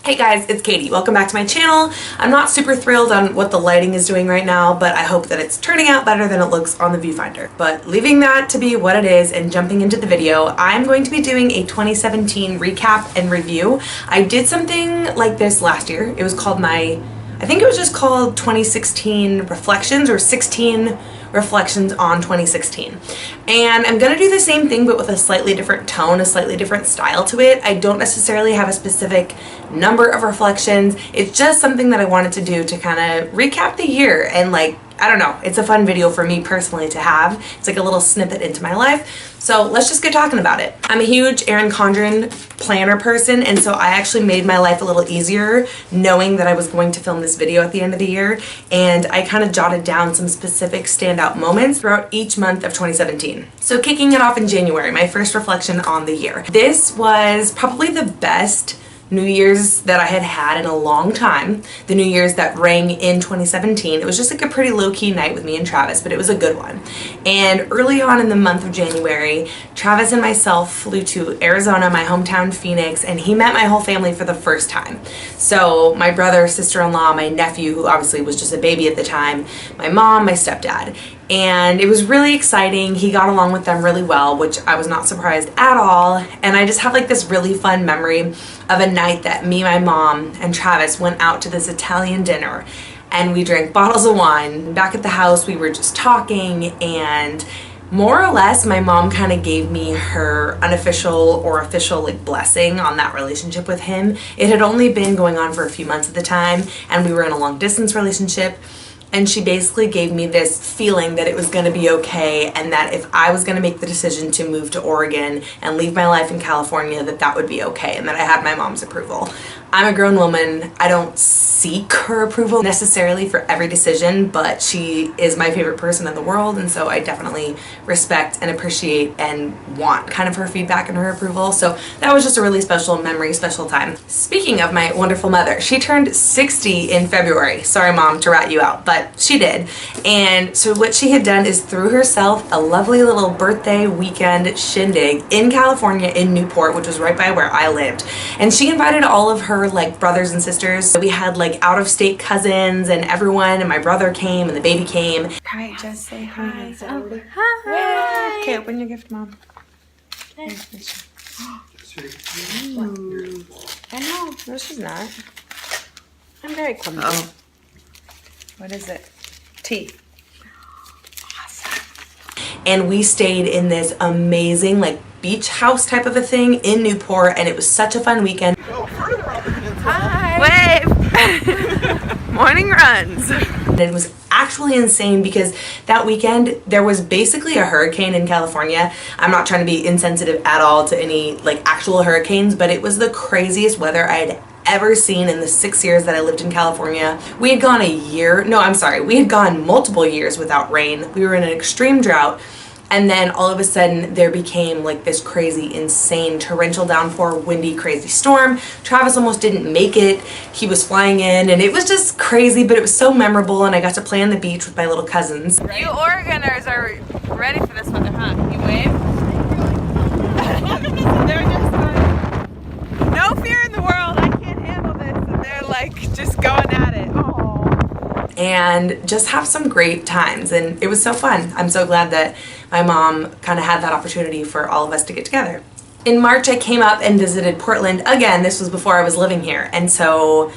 Hey guys, it's Katie. Welcome back to my channel. I'm not super thrilled on what the lighting is doing right now, but I hope that it's turning out better than it looks on the viewfinder. But leaving that to be what it is and jumping into the video, I'm going to be doing a 2017 recap and review. I did something like this last year. It was called I think it was just called 2016 Reflections or 16 Reflections on 2016. And I'm gonna do the same thing but with a slightly different tone, a slightly different style to it. I don't necessarily have a specific number of reflections. It's just something that I wanted to do to kind of recap the year and I don't know, it's a fun video for me personally to have. It's like a little snippet into my life. So let's just get talking about it. I'm a huge Erin Condren planner person, and so I actually made my life a little easier knowing that I was going to film this video at the end of the year, and I kind of jotted down some specific standout moments throughout each month of 2017. So kicking it off in January, my first reflection on the year. This was probably the best New Year's that I had had in a long time. The New Year's that rang in 2017. It was just like a pretty low-key night with me and Travis, but it was a good one. And early on in the month of January, Travis and myself flew to Arizona, my hometown Phoenix, and he met my whole family for the first time. So my brother, sister-in-law, my nephew, who obviously was just a baby at the time, my mom, my stepdad. And it was really exciting. He got along with them really well, which I was not surprised at all. And I just have like this really fun memory of a night that me, my mom, and Travis went out to this Italian dinner and we drank bottles of wine. Back at the house, we were just talking, and more or less my mom kind of gave me her unofficial or official like blessing on that relationship with him. It had only been going on for a few months at the time, and we were in a long distance relationship. And she basically gave me this feeling that it was going to be okay, and that if I was going to make the decision to move to Oregon and leave my life in California, that that would be okay, and that I had my mom's approval. I'm a grown woman. I don't seek her approval necessarily for every decision, but she is my favorite person in the world, and so I definitely respect and appreciate and want kind of her feedback and her approval. So that was just a really special memory, special time. Speaking of my wonderful mother, she turned 60 in February. Sorry, Mom, to rat you out, but she did. And so what she had done is threw herself a lovely little birthday weekend shindig in California, in Newport, which was right by where I lived. And she invited all of her like brothers and sisters. We had like out-of-state cousins and everyone, and my brother came and the baby came. All right, just say hi. Oh, hi. Okay, open your gift, Mom. Okay. I know. No, she's not. I'm very clumsy. Oh. What is it? Tea. Awesome. And we stayed in this amazing like beach house type of a thing in Newport, and it was such a fun weekend. Hi. Wave. Morning runs. And it was actually insane because that weekend there was basically a hurricane in California. I'm not trying to be insensitive at all to any like actual hurricanes, but it was the craziest weather I had ever seen in the 6 years that I lived in California. We had gone we had gone multiple years without rain. We were in an extreme drought. And then all of a sudden there became like this crazy, insane torrential downpour, windy, crazy storm. Travis almost didn't make it. He was flying in, and it was just crazy, but it was so memorable, and I got to play on the beach with my little cousins. You Oregoners are ready for this weather, huh? You wave? They're just like, no fear in the world, I can't handle this. And they're like just going at it. Aww. And just have some great times, and it was so fun. I'm so glad that my mom kind of had that opportunity for all of us to get together. In March, I came up and visited Portland again. This was before I was living here, and so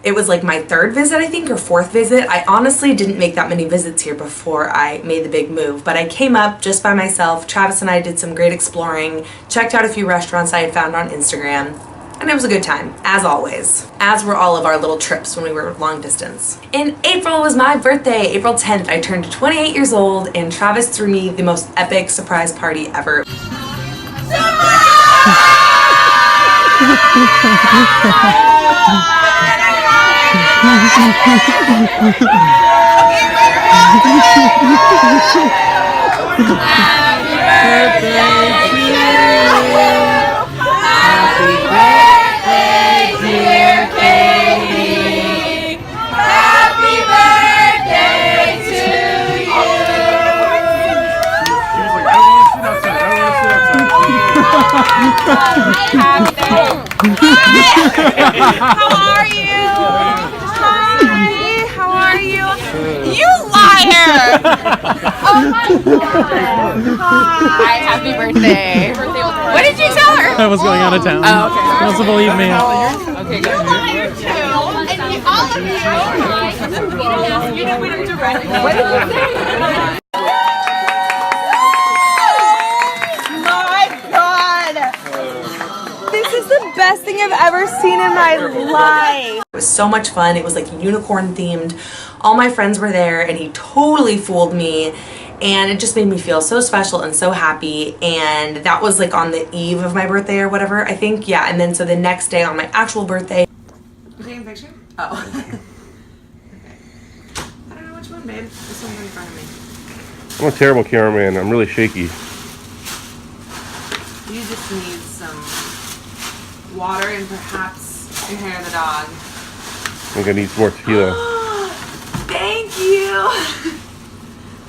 it was like my third visit, I think, or fourth visit. I honestly didn't make that many visits here before I made the big move, but I came up just by myself. Travis and I did some great exploring, checked out a few restaurants I had found on Instagram, and it was a good time, as always. As were all of our little trips when we were long distance. In April was my birthday, April 10th. I turned 28 years old, and Travis threw me the most epic surprise party ever. How are you? Hi. How are you? You liar! Oh my God. Hi. Happy birthday. What did you tell her? I was going out of town. Oh, okay. She wants to believe me. Okay, you liar too. And all of you. You know we don't direct. What did you say? This is the best thing I've ever seen in my life. It was so much fun. It was like unicorn themed. All my friends were there and he totally fooled me, and it just made me feel so special and so happy. And that was like on the eve of my birthday or whatever, I think. Yeah, and then so the next day on my actual birthday. You taking a picture? Oh. Okay. I don't know which one, babe. This one's in front of me. I'm a terrible cameraman. I'm really shaky. You just need some water and perhaps your hair of the dog. I think I need some more tequila. Thank you.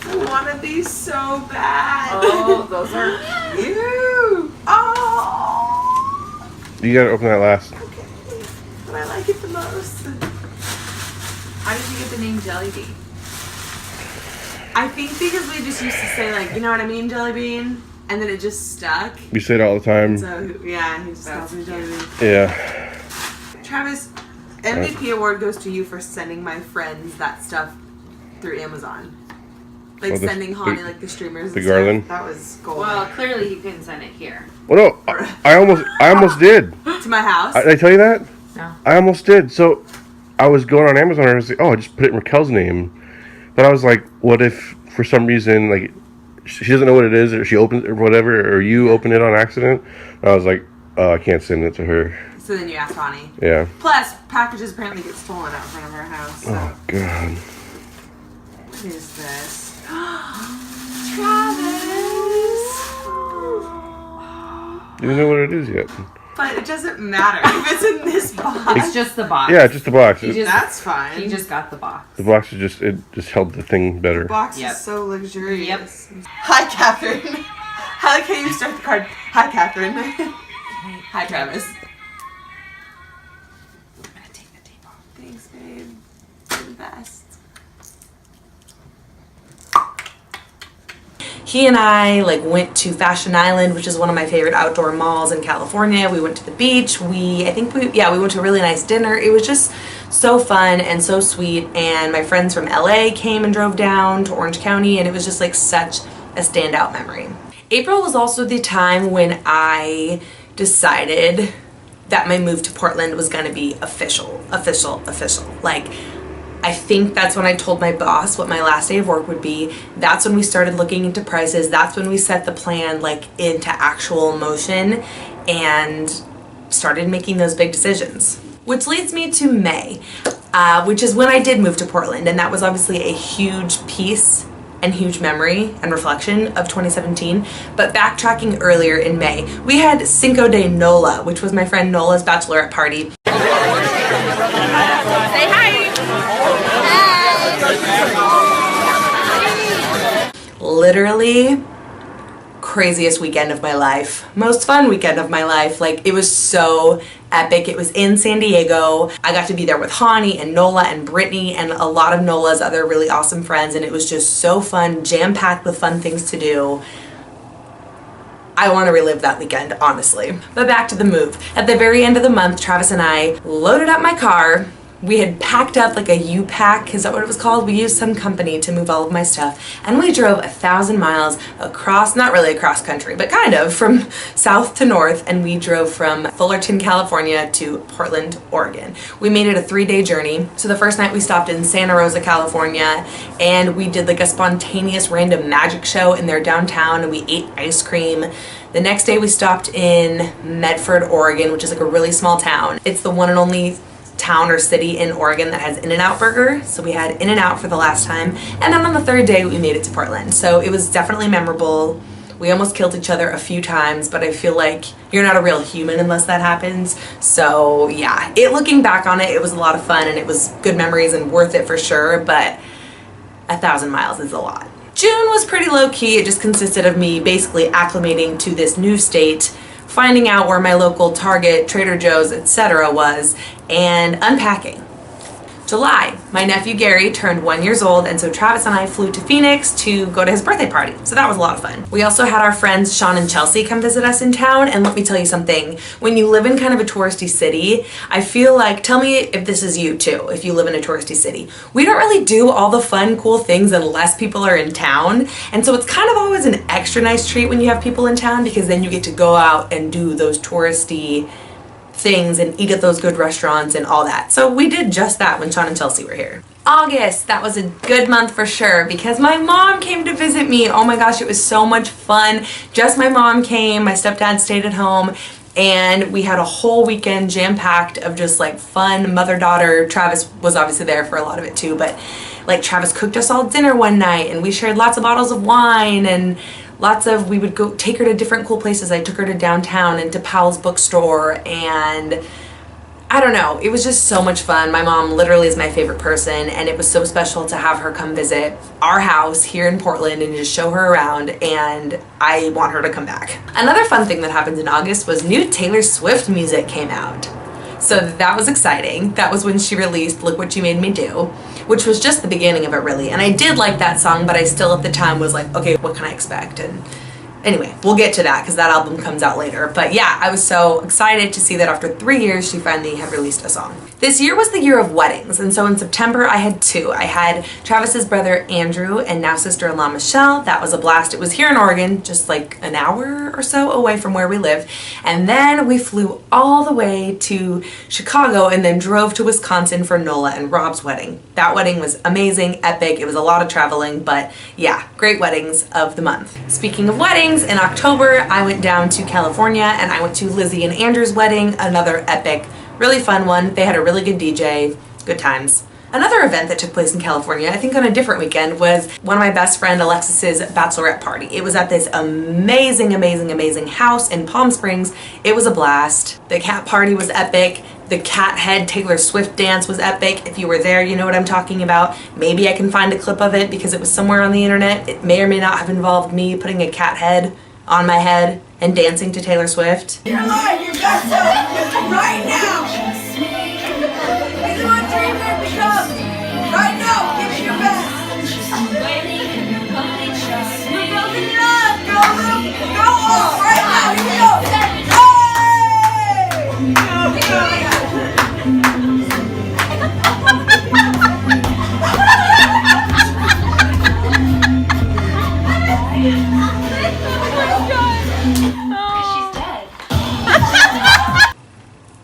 I wanted these so bad. Oh, those are cute. Oh. You gotta open that last. Okay. But I like it the most. How did you get the name Jelly Bean? I think because we just used to say, like, you know what I mean, Jelly Bean? And then it just stuck. We say it all the time. So, yeah, he just calls me Jelly Bean. Yeah. Travis, MVP award goes to you for sending my friends that stuff through Amazon. Like sending Hani like the streamers. The garland. That was gold. Well, clearly you couldn't send it here. Well, no, I almost did. To my house. Did I tell you that? No. I almost did. So I was going on Amazon and I was like, oh, I just put it in Raquel's name. But I was like, what if for some reason like she doesn't know what it is, or she opens it or whatever, or you open it on accident? And I was like, oh, I can't send it to her. So then you asked Hani. Yeah. Plus, packages apparently get stolen out in front of our house. So. Oh God. What is this? Travis! You don't know what it is yet. But it doesn't matter if it's in this box. It's just the box. Yeah, just the box. That's fine. He just got the box. The box is just, it just held the thing better. The box Yep. is so luxurious. Yep. Hi, Catherine. I like how you start the card. Hi, Catherine. Hi, Travis. I'm gonna take the tape off. Thanks, babe. You're the best. He and I like went to Fashion Island, which is one of my favorite outdoor malls in California. We went to the beach. We went to a really nice dinner. It was just so fun and so sweet. And my friends from LA came and drove down to Orange County, and it was just like such a standout memory. April was also the time when I decided that my move to Portland was gonna be official. Like, I think that's when I told my boss what my last day of work would be. That's when we started looking into prices. That's when we set the plan like into actual motion and started making those big decisions. Which leads me to May, which is when I did move to Portland, and that was obviously a huge piece and huge memory and reflection of 2017. But backtracking earlier in May, we had Cinco de Nola, which was my friend Nola's bachelorette party. Say hi. Literally craziest weekend of my life, most fun weekend of my life. Like, it was so epic. It was in San Diego. I got to be there with Hani and Nola and Brittany and a lot of Nola's other really awesome friends, and it was just so fun, jam-packed with fun things to do. I want to relive that weekend, honestly. But back to the move. At the very end of the month, Travis and I loaded up my car. We had packed up like a U-Pack, is that what it was called? We used some company to move all of my stuff, and we drove 1,000 miles across, not really across country, but kind of, from south to north, and we drove from Fullerton, California to Portland, Oregon. We made it a 3-day journey. So the first night we stopped in Santa Rosa, California, and we did like a spontaneous random magic show in their downtown, and we ate ice cream. The next day we stopped in Medford, Oregon, which is like a really small town. It's the one and only town or city in Oregon that has In-N-Out Burger, so we had In-N-Out for the last time, and then on the third day we made it to Portland. So it was definitely memorable. We almost killed each other a few times, but I feel like you're not a real human unless that happens. So yeah, looking back on it, it was a lot of fun and it was good memories and worth it for sure, but 1,000 miles is a lot. June was pretty low-key. It just consisted of me basically acclimating to this new state, finding out where my local Target, Trader Joe's, etc. was, and unpacking. July, my nephew Gary turned 1 year old, and so Travis and I flew to Phoenix to go to his birthday party. So that was a lot of fun. We also had our friends Sean and Chelsea come visit us in town, and let me tell you something. When you live in kind of a touristy city, I feel like, tell me if this is you too, if you live in a touristy city. We don't really do all the fun, cool things unless people are in town. And so it's kind of always an extra nice treat when you have people in town, because then you get to go out and do those touristy things and eat at those good restaurants and all that. So we did just that when Sean and Chelsea were here. August, that was a good month for sure because my mom came to visit me. Oh my gosh, it was so much fun. Just my mom came, my stepdad stayed at home, and we had a whole weekend jam-packed of just like fun mother-daughter. Travis was obviously there for a lot of it too, but like Travis cooked us all dinner one night and we shared lots of bottles of wine and we would go take her to different cool places. I took her to downtown and to Powell's bookstore, and I don't know, it was just so much fun. My mom literally is my favorite person, and it was so special to have her come visit our house here in Portland and just show her around, and I want her to come back. Another fun thing that happened in August was new Taylor Swift music came out. So that was exciting. That was when she released Look What You Made Me Do, which was just the beginning of it really. And I did like that song, but I still at the time was like, okay, what can I expect? And anyway, we'll get to that because that album comes out later. But yeah, I was so excited to see that after 3 years, she finally had released a song. This year was the year of weddings. And so in September, I had two. I had Travis's brother, Andrew, and now sister-in-law, Michelle. That was a blast. It was here in Oregon, just like an hour or so away from where we live. And then we flew all the way to Chicago and then drove to Wisconsin for Nola and Rob's wedding. That wedding was amazing, epic. It was a lot of traveling, but yeah, great weddings of the month. Speaking of weddings, in October, I went down to California and I went to Lizzie and Andrew's wedding, another epic, really fun one. They had a really good DJ, good times. Another event that took place in California, I think on a different weekend, was one of my best friend Alexis's bachelorette party. It was at this amazing, amazing, amazing house in Palm Springs. It was a blast. The cat party was epic. The cat head Taylor Swift dance was epic. If you were there, you know what I'm talking about. Maybe I can find a clip of it because it was somewhere on the internet. It may or may not have involved me putting a cat head on my head and dancing to Taylor Swift. You're alive, you got to right now. These are what dreams are become. Right now, give it your best. You're building it up. Go off right now. Here we go. Hey!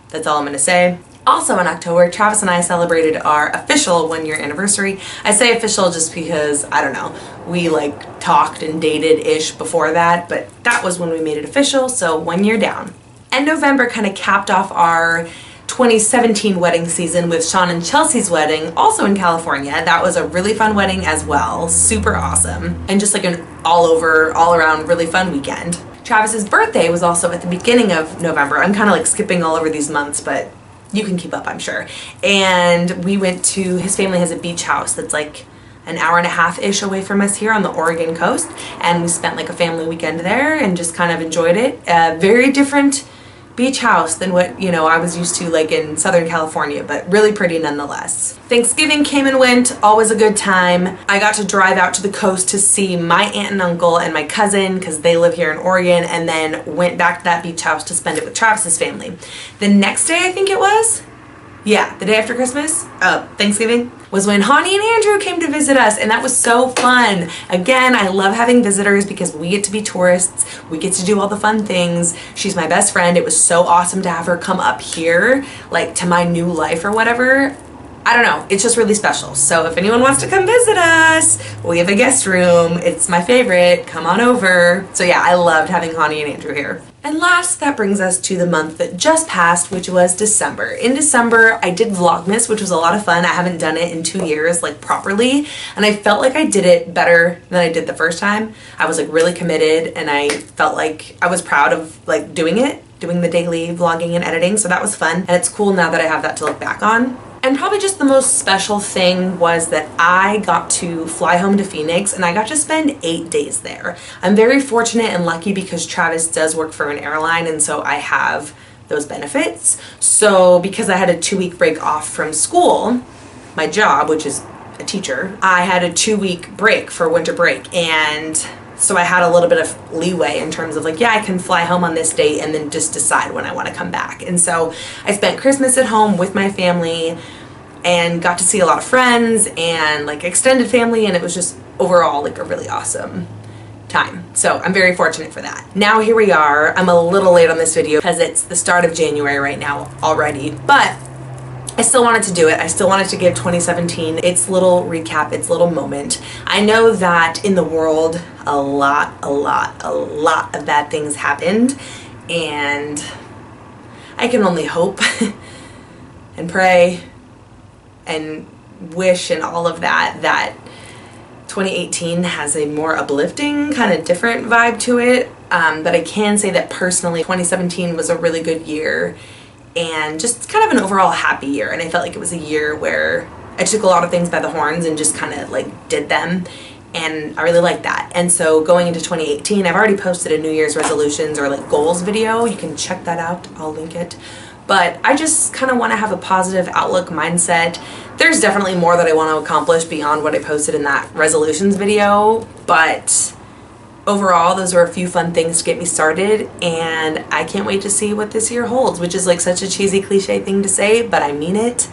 That's all I'm gonna say. Also in October, Travis and I celebrated our official 1 year anniversary. I say official just because, I don't know, we like talked and dated-ish before that, but that was when we made it official, so 1 year down. And November kind of capped off our 2017 wedding season with Sean and Chelsea's wedding, also in California. That was a really fun wedding as well, super awesome, and just like an all around really fun weekend. Travis's birthday was also at the beginning of November. I'm kind of like skipping all over these months, but you can keep up, I'm sure. And we went to, his family has a beach house that's like an hour and a half-ish away from us here on the Oregon coast. And we spent like a family weekend there and just kind of enjoyed it. Very different beach house than what, you know, I was used to like in Southern California, but really pretty nonetheless. Thanksgiving came and went, always a good time. I got to drive out to the coast to see my aunt and uncle and my cousin because they live here in Oregon, and then went back to that beach house to spend it with Travis's family. The next day, I think it was, yeah, the day after Christmas, Thanksgiving, was when Hani and Andrew came to visit us, and that was so fun. Again, I love having visitors because we get to be tourists, we get to do all the fun things. She's my best friend. It was so awesome to have her come up here, like to my new life or whatever. I don't know, it's just really special. So if anyone wants to come visit us, we have a guest room. It's my favorite, come on over. So yeah, I loved having Hani and Andrew here. And last, that brings us to the month that just passed, which was December. In December, I did Vlogmas, which was a lot of fun. I haven't done it in 2 years, like properly. And I felt like I did it better than I did the first time. I was like really committed, and I felt like I was proud of like doing the daily vlogging and editing. So that was fun. And it's cool now that I have that to look back on. And probably just the most special thing was that I got to fly home to Phoenix and I got to spend 8 days there. I'm very fortunate and lucky because Travis does work for an airline, and so I have those benefits. So because I had a 2-week break off from school, my job, which is a teacher, I had a 2-week break for winter break, and so I had a little bit of leeway in terms of like, yeah, I can fly home on this date and then just decide when I want to come back. And so I spent Christmas at home with my family and got to see a lot of friends and like extended family, and it was just overall like a really awesome time. So I'm very fortunate for that. Now here we are. I'm a little late on this video because it's the start of January right now already, but I still wanted to do it. I still wanted to give 2017 its little recap, its little moment. I know that in the world, a lot of bad things happened, and I can only hope and pray and wish and all of that, that 2018 has a more uplifting, kind of different vibe to it. But I can say that personally, 2017 was a really good year and just kind of an overall happy year. And I felt like it was a year where I took a lot of things by the horns and just kind of like did them. And I really like that. And so going into 2018, I've already posted a New Year's resolutions or like goals video. You can check that out. I'll link it. But I just kind of want to have a positive outlook mindset. There's definitely more that I want to accomplish beyond what I posted in that resolutions video, but overall, those were a few fun things to get me started, and I can't wait to see what this year holds, which is like such a cheesy cliche thing to say, but I mean it.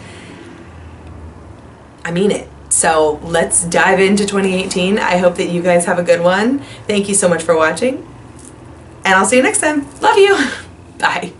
I mean it. So let's dive into 2018. I hope that you guys have a good one. Thank you so much for watching, and I'll see you next time. Love you. Bye.